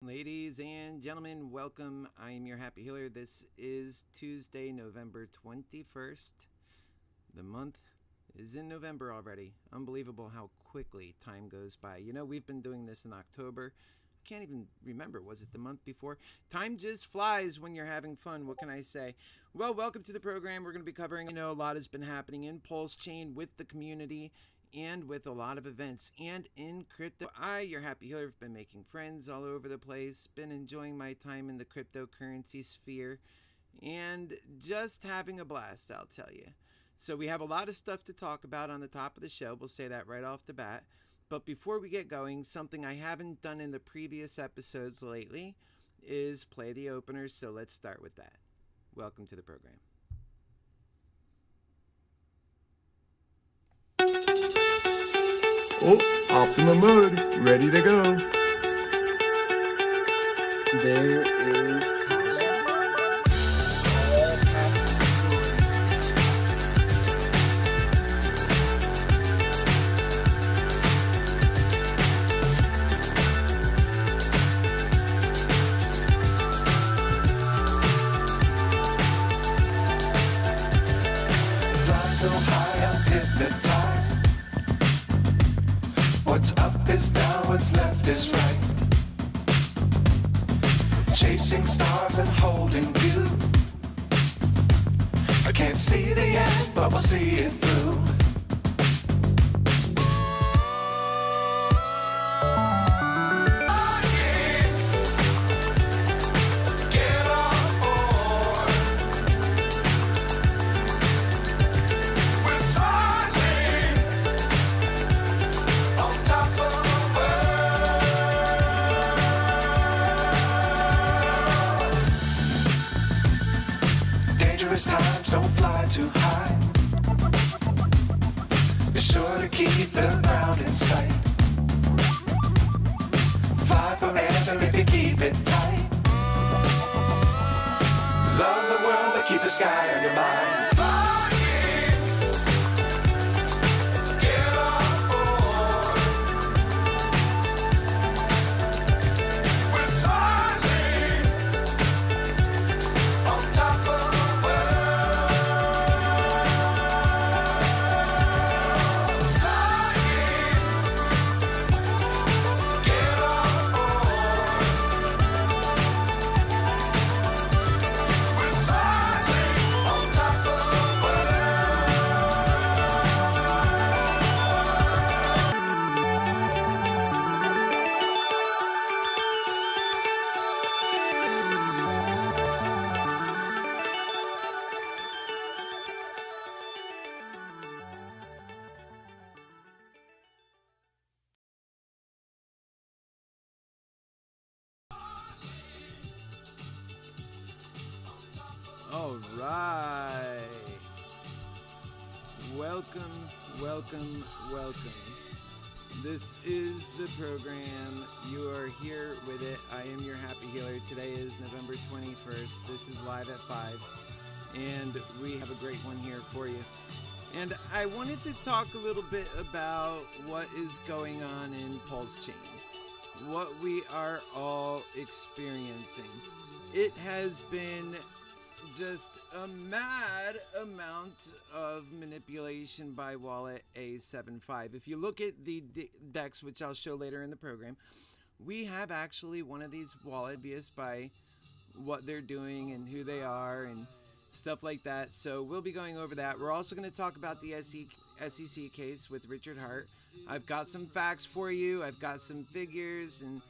Ladies and gentlemen, welcome. I am your happy healer. This is Tuesday, November 21st. The month is in November already. Unbelievable how quickly time goes by. You know, we've been doing this in October. I can't even remember. Was it the month before? Time just flies when you're having fun. What can I say? Well, welcome to the program. We're going to be covering, a lot has been happening in Pulse Chain with the community and with a lot of events and in crypto. I, your happy healer, have been making friends all over the place, been enjoying my time in the cryptocurrency sphere, and just having a blast, I'll tell you. So we have a lot of stuff to talk about on the top of the show. We'll say that right off the bat. But before we get going, something I haven't done in the previous episodes lately is play the openers, so let's start with that. Welcome to the program. Oh, Optimum mode, ready to go. There is Fly so high, I'm hypnotized. What's up is down, what's left is right. Chasing stars and holding you. I can't see the end, but we'll see it through. Get on board. We're smiling on top of the world. Dangerous times, don't fly too high. Be sure to keep the ground in sight. Fly forever if you keep it tight. Love the world, but keep the sky on your mind. Flying, get on board. We're smiling on top of the world. Flying, get on board. We're smiling on top of the world. All right. Welcome, welcome, welcome. This is the program. You are here with it. I am your happy healer. Today is November 21st. This is live at 5. And we have a great one here for you. And I wanted to talk a little bit about what is going on in Pulse Chain. What we are all experiencing. It has been just a mad amount of manipulation by Wallet A75. If you look at the decks, which I'll show later in the program, we have actually one of these wallet vs by what they're doing and who they are and stuff like that. So we'll be going over that. We're also going to talk about the SEC case with Richard Hart. I've got some facts for you. I've got some figures, and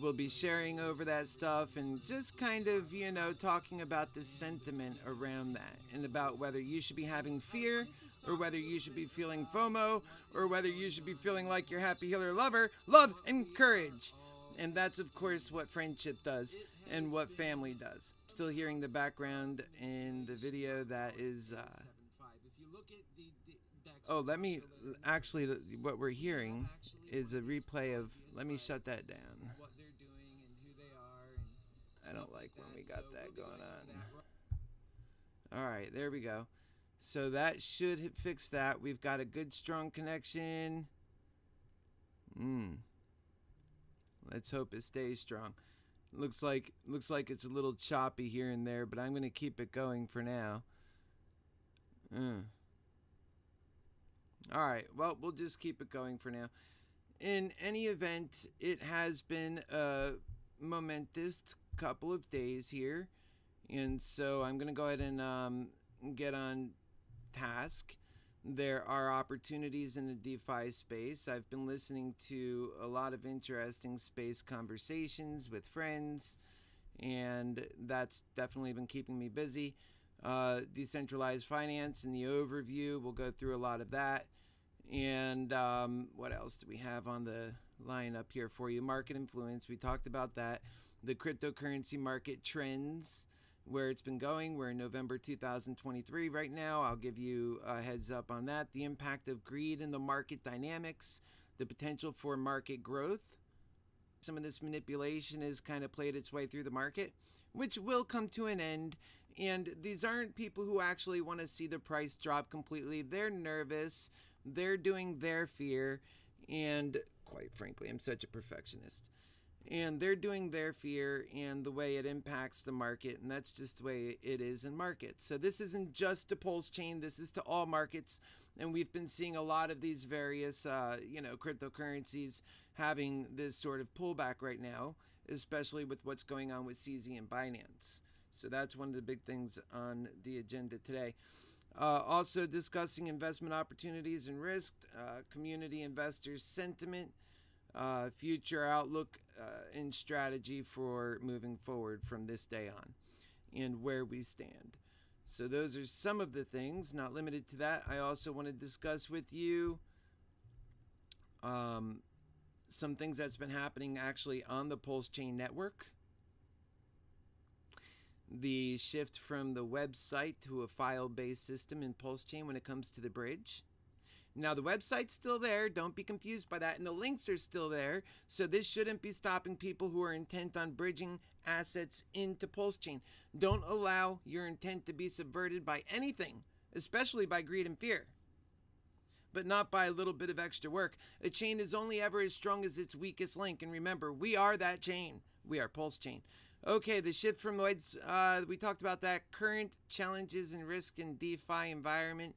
we'll be sharing over that stuff and just kind of, talking about the sentiment around that and about whether you should be having fear or whether you should be feeling FOMO or whether you should be feeling like your happy healer lover, love and courage. And that's, of course, what friendship does and what family does. Still hearing the background in the video that is... what we're hearing is a replay of... Let me shut that down. I don't like when we got that going on. Alright, there we go. So that should fix that. We've got a good, strong connection. Let's hope it stays strong. Looks like it's a little choppy here and there, but I'm going to keep it going for now. All right, well, we'll just keep it going for now. In any event, it has been a momentous couple of days here, and so I'm going to go ahead and get on task. There are opportunities in the DeFi space. I've been listening to a lot of interesting space conversations with friends, and that's definitely been keeping me busy. Decentralized finance and the overview, we'll go through a lot of that. And what else do we have on the lineup here for you? Market influence, we talked about that. The cryptocurrency market trends, where it's been going. We're in November 2023 right now. I'll give you a heads up on that. The impact of greed in the market dynamics, the potential for market growth. Some of this manipulation has kind of played its way through the market, which will come to an end. And these aren't people who actually want to see the price drop completely. They're nervous. They're doing their fear. And quite frankly, I'm such a perfectionist. And they're doing their fear and the way it impacts the market, and that's just the way it is in markets. So this isn't just to Pulse Chain, this is to all markets, and we've been seeing a lot of these various cryptocurrencies having this sort of pullback right now, especially with what's going on with CZ and Binance. So that's one of the big things on the agenda today. Also discussing investment opportunities and risk, community investors' sentiment, future outlook and strategy for moving forward from this day on and where we stand. So those are some of the things, not limited to that. I also want to discuss with you some things that's been happening actually on the Pulse Chain network. The shift from the website to a file-based system in Pulse Chain when it comes to the bridge. Now, the website's still there. Don't be confused by that. And the links are still there. So this shouldn't be stopping people who are intent on bridging assets into Pulse Chain. Don't allow your intent to be subverted by anything, especially by greed and fear, but not by a little bit of extra work. A chain is only ever as strong as its weakest link. And remember, we are that chain. We are Pulse Chain. Okay, the shift from we talked about that. Current challenges and risk in DeFi environment.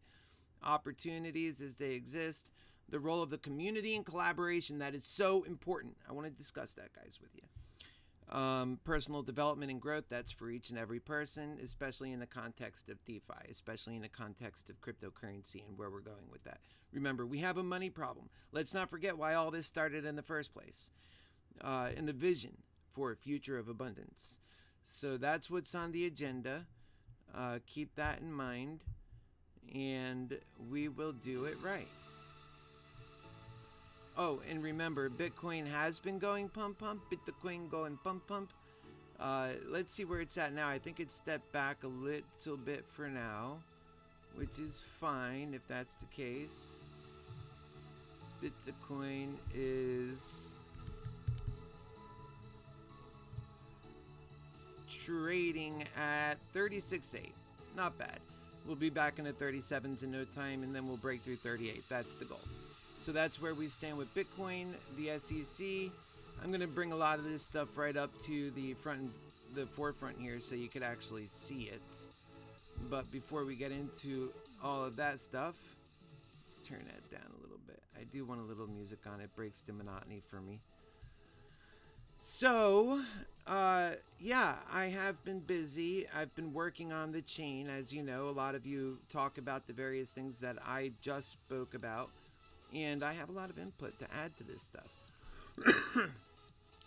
Opportunities as they exist, the role of the community and collaboration, that is so important. I want to discuss that, guys, with you. Personal development and growth, that's for each and every person, especially in the context of DeFi, especially in the context of cryptocurrency and where we're going with that. Remember, we have a money problem. Let's not forget why all this started in the first place, and the vision for a future of abundance. So that's what's on the agenda. Keep that in mind. And we will do it right. Oh, and remember, Bitcoin has been going pump pump. Bitcoin going pump pump. Let's see where it's at now. I think it stepped back a little bit for now, which is fine if that's the case. Bitcoin is trading at 36.8. Not bad. We'll be back in the 37s in no time, and then we'll break through 38. That's the goal. So that's where we stand with Bitcoin, the SEC. I'm going to bring a lot of this stuff right up to the forefront here so you could actually see it. But before we get into all of that stuff, let's turn that down a little bit. I do want a little music on it. Breaks the monotony for me. So, yeah, I have been busy. I've been working on the chain. As you know, a lot of you talk about the various things that I just spoke about, and I have a lot of input to add to this stuff.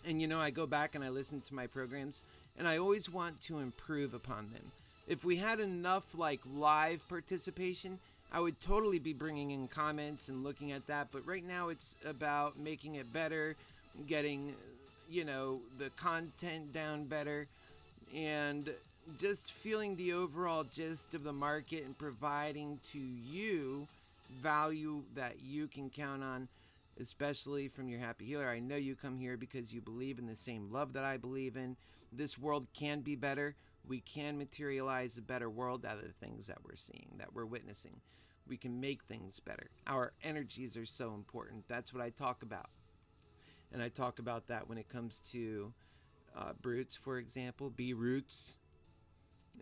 And you know, I go back and I listen to my programs, and I always want to improve upon them. If we had enough like live participation, I would totally be bringing in comments and looking at that. But right now it's about making it better, getting the content down better, and just feeling the overall gist of the market and providing to you value that you can count on, especially from your happy healer. I know you come here because you believe in the same love that I believe in. This world can be better. We can materialize a better world out of the things that we're seeing, that we're witnessing. We can make things better. Our energies are so important. That's what I talk about. And I talk about that when it comes to Brutes, for example, B Roots.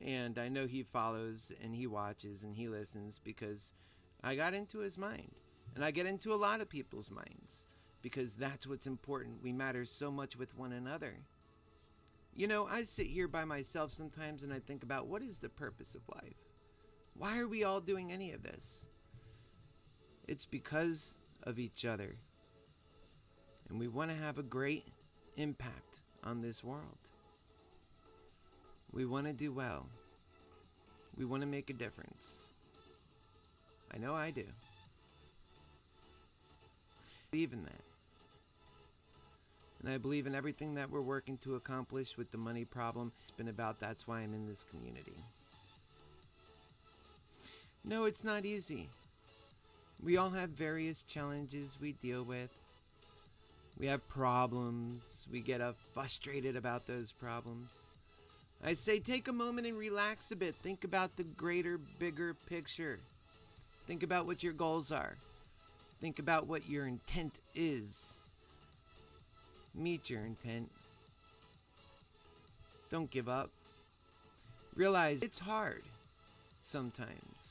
And I know he follows and he watches and he listens because I got into his mind. And I get into a lot of people's minds because that's what's important. We matter so much with one another. You know, I sit here by myself sometimes and I think about what is the purpose of life? Why are we all doing any of this? It's because of each other. And we want to have a great impact on this world. We want to do well. We want to make a difference. I know I do. I believe in that. And I believe in everything that we're working to accomplish with the money problem. It's been about that's why I'm in this community. No, it's not easy. We all have various challenges we deal with. We have problems. We get frustrated about those problems. I say take a moment and relax a bit. Think about the greater, bigger picture. Think about what your goals are. Think about what your intent is. Meet your intent. Don't give up. Realize it's hard sometimes.